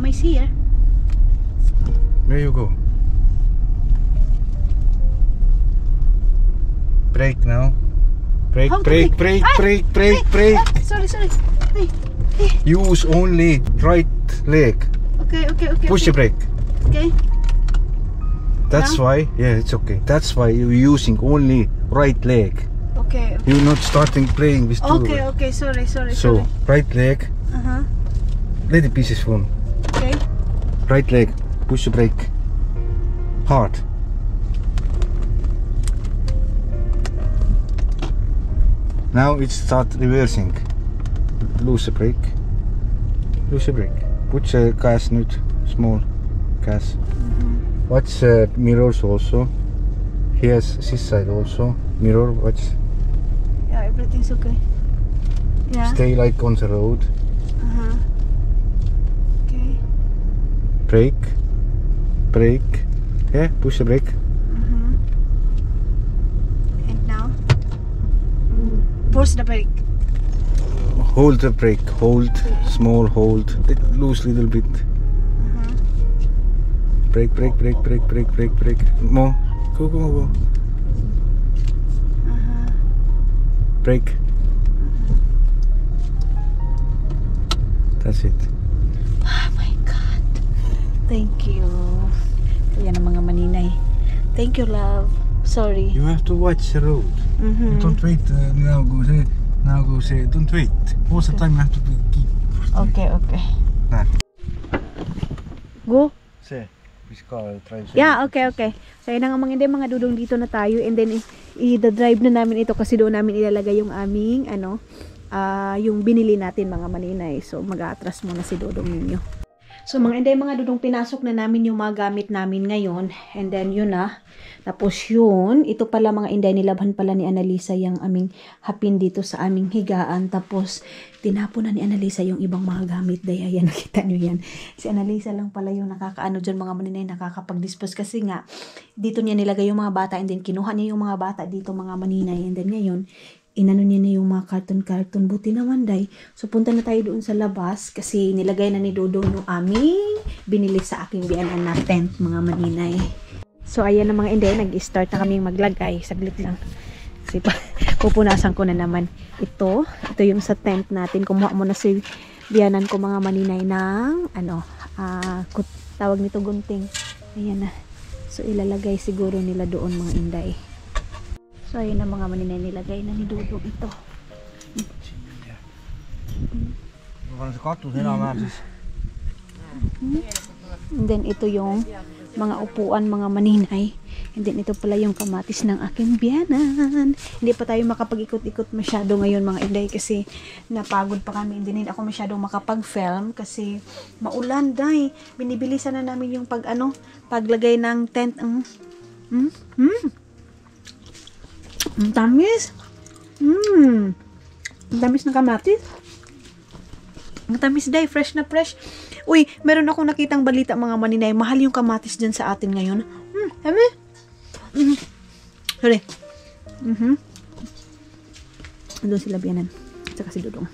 Mama is here. Where you go? Brake now. Brake, How to brake, brake? brake, brake, brake, brake. Sorry. Ay. Use only right leg. Okay. Push the brake. Okay. That's Now? why. Yeah, it's okay. That's why you're using only right leg. Okay. You're not starting playing with two. Okay. Sorry. So right leg. Let the pieces phone. Okay. Right leg. Push the brake. Hard. Now it start reversing. Loose the brake. Loose the brake. Put the gas nut. Small gas. Watch mirrors also. Here's this side also. Mirror. Watch. Yeah, everything's okay. Yeah. Stay like on the road. Okay. Brake. Brake. Yeah. Push the brake. And now? Push the brake. Hold the brake. Hold. Small hold. Loose little bit. Brake. More. Go. Brake. That's it. Oh my God. Thank you. Ayan ang mga maninay. Thank you, love. Sorry. You have to watch the road. Don't wait. Now go say. Don't wait. Most of the time you have to keep. Okay. Nah. Go. Say. Which car drives? Yeah, okay. So yun nga mga dudong, dito na tayo, and then i-drive na namin ito kasi doon namin ilalagay yung aming yung binili natin mga maninay. So mag-aatras muna si Dudong ninyo. So mga inday, mga dudong, pinasok na namin yung mga gamit namin ngayon, and then yun na. Tapos yun, ito pala mga inday, nilabhan pala ni Annalisa yung aming hapin dito sa aming higaan. Tapos tinapon na ni Annalisa yung ibang mga gamit. Day, ayan, nakita nyo yan. Si Annalisa lang pala yung nakakaano dyan mga maninay, nakakapag-dispose kasi nga dito niya nilagay yung mga bata, and then kinuha niya yung mga bata dito mga maninay, and then ngayon inano niya na yung mga karton. Buti naman, day. So punta na tayo doon sa labas kasi nilagay na ni Dudong yung aming binili sa aking biyanan na tent mga maninay. So ayan na mga inday, nag-start na kaming maglagay. Saglit lang. Kasi pupunasan ko na naman. Ito yung sa tent natin. Kumuha mo na si biyanan ko mga maninay ng tawag nito gunting. Ayan na. So ilalagay siguro nila doon mga inday. So ayun na mga maninay, nilagay na ni Dudong ito. And then ito yung mga upuan mga maninay. And then ito pala yung kamatis ng aking biyanan. Hindi pa tayo makapag-ikot-ikot masyado ngayon mga inday kasi napagod pa kami. Hindi ako masyadong makapag-film kasi maulan, day. Binibilisan na namin yung paglagay ng tent. Ang tamis. Ang tamis ng kamatis. Ang tamis, day. Fresh na fresh. Uy, meron akong nakitang balita mga maninay. Mahal yung kamatis dyan sa atin ngayon. Sabi? Sorry. Doon sila biyanan. Saka si Dudong.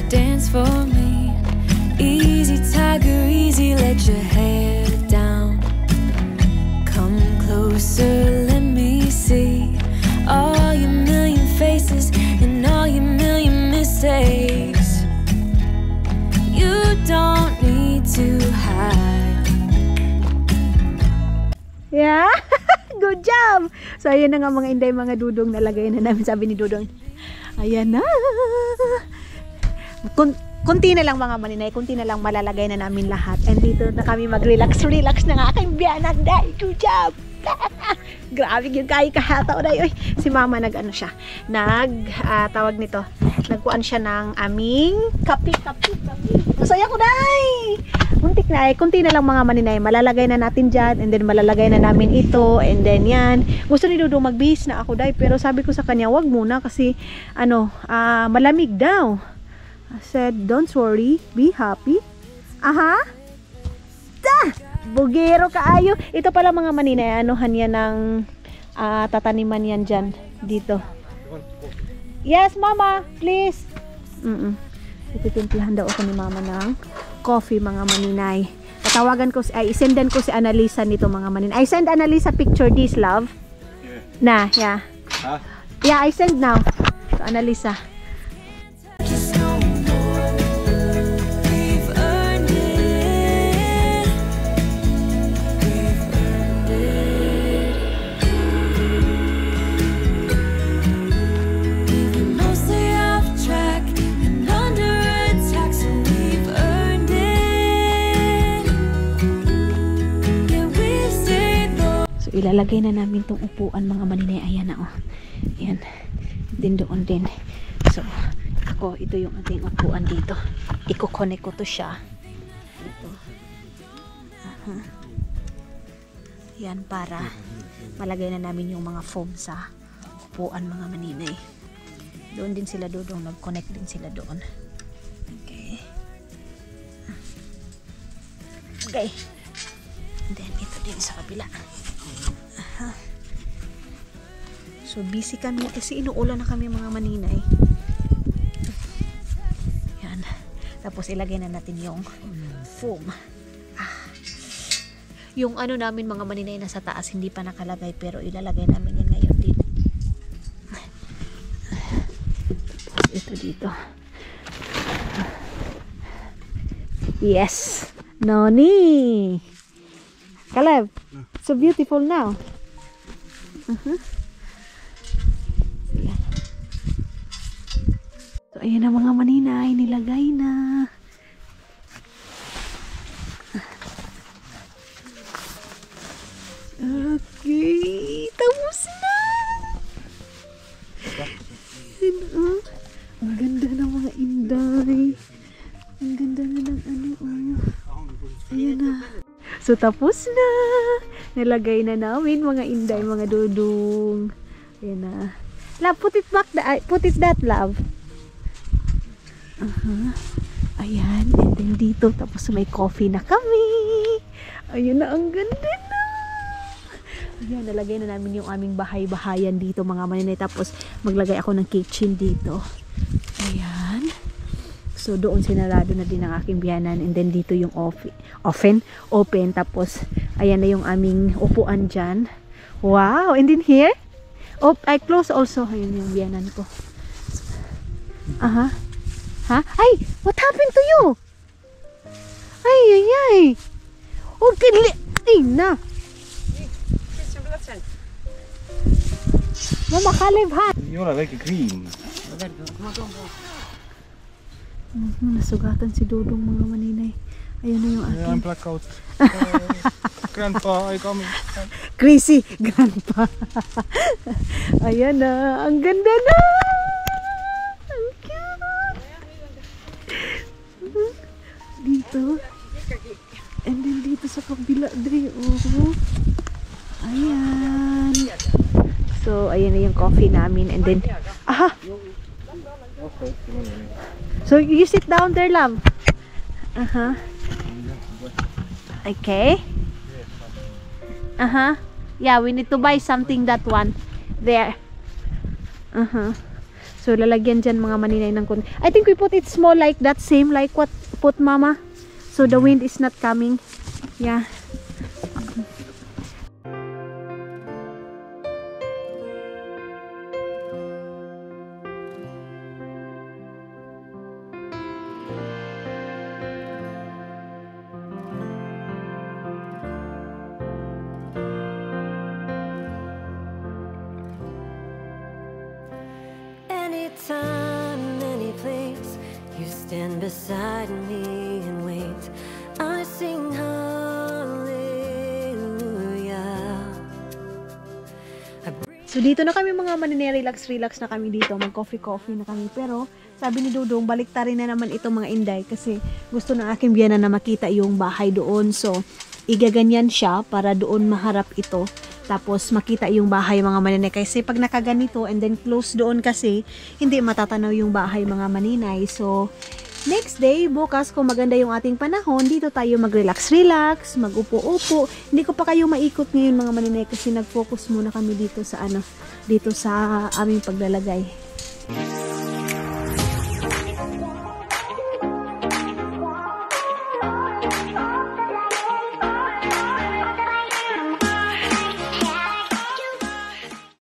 Dance for me, easy tiger, easy, let your hair down. Come closer, let me see all your million faces and all your million mistakes. You don't need to hide. Yeah. Good job. So ayan na nga mga inday, mga Dudong, nalagay na namin. Sabi ni Dudong, ayan na. Kunti na lang mga maninay, kunti na lang malalagay na namin lahat. And dito na kami mag-relax na nga aking biyanan, day. Good job. Grabe yung kayo kahataw, day. Si mama tawag nito, nagkuhan siya ng aming kapi. Masaya ko, day. Kunti na lang mga maninay, malalagay na natin dyan, and then malalagay na namin ito, and then yan. Gusto ni Dudong magbihis na ako, day, pero sabi ko sa kanya, wag muna kasi malamig daw. I said, don't worry, be happy. Bugero kaayo. Ito pala mga maninay, anuhan yan ng tataniman yan dyan, dito. Yes, mama, please. Ititimplahan daw ako ni mama ng coffee, mga maninay. Tatawagan ko, isendan ko si Annalisa nito, mga maninay. I send Annalisa picture this, love. Na, yeah. Huh? Yeah, I send now to Annalisa. We've earned it. We've earned it. We've been mostly off track and under attack, so we've earned it. Yeah, we've stayed low. So ilalagay na namin tong upuan, mga maninay. Ayan na, oh. Ayan. Din doon din. So ito yung ating upuan dito. Iko-connect ko to siya. Ito. Yan, para malagay na namin yung mga foam sa upuan, mga maninay. Doon din sila doon. Nag-connect din sila doon. Okay. Okay. Then ito din sa kabila. So busy kami kasi inuulan na kami, mga maninay. Yan. Tapos ilagay na natin yung foam. Yung ano namin, mga maninay, nasa taas hindi pa nakalagay, pero ilalagay namin yan ngayon din. Tapos ito dito. Yes. Noni. Caleb. So beautiful now. So ayan na, mga maninay, nilagay na. Okay, tapos na. Ang ganda ng mga inday. Ang ganda na ng ano, ayan na. So tapos na. Nilagay na namin, mga inday, mga dudong. Ayan na. Love, put it back, put it that, love. Ayan, and then dito, tapos may coffee na kami. Ayun na, ang ganda na. Ayan, nalagay na namin yung aming bahay-bahayan dito, mga maninay. Tapos maglagay ako ng kitchen dito. Ayan. So doon sinarado na din ang aking biyanan, and then dito yung open. Tapos ayan na yung aming upuan dyan. Wow, and then here, I close also. Ayun yung biyanan ko. Ha? Ay, what happened to you? Ay. Okay, ay na. Mama, Caleb, ha? You're like a green. Nasugatan si Dudong, mga maninay. Ayun na yung aking. I'm blackout. Grandpa, I come in. Crazy, grandpa. Ayan na, ang ganda na. Ang cute. Dito. And then dito sa kabila, Dre. Ayan. So, ayan na yung coffee namin. And then, so, you sit down there, love. Okay. Yeah, we need to buy something, that one. There. So, lalagyan dyan, mga maninay, ng konti. I think we put it small like that, same like what put mama. So, the wind is not coming. Yeah. Anytime, any place, you stand beside me and wait. I sing hallelujah. So dito na kami, mga maninay, relax na kami dito, mag coffee na kami. Pero sabi ni Dudong, baliktarin na naman itong mga inday kasi gusto ng aking biyana na makita yung bahay doon. So igaganyan siya para doon maharap ito. Tapos makita yung bahay, mga maninay. Kasi pag nakaganito and then close doon kasi, hindi matatanaw yung bahay, mga maninay. So Next day, bukas kung maganda yung ating panahon, dito tayo mag-relax-relax, mag-upo-upo. Hindi ko pa kayo maikot ngayon mga maninay kasi nag-focus muna kami dito sa dito sa aming paglalagay.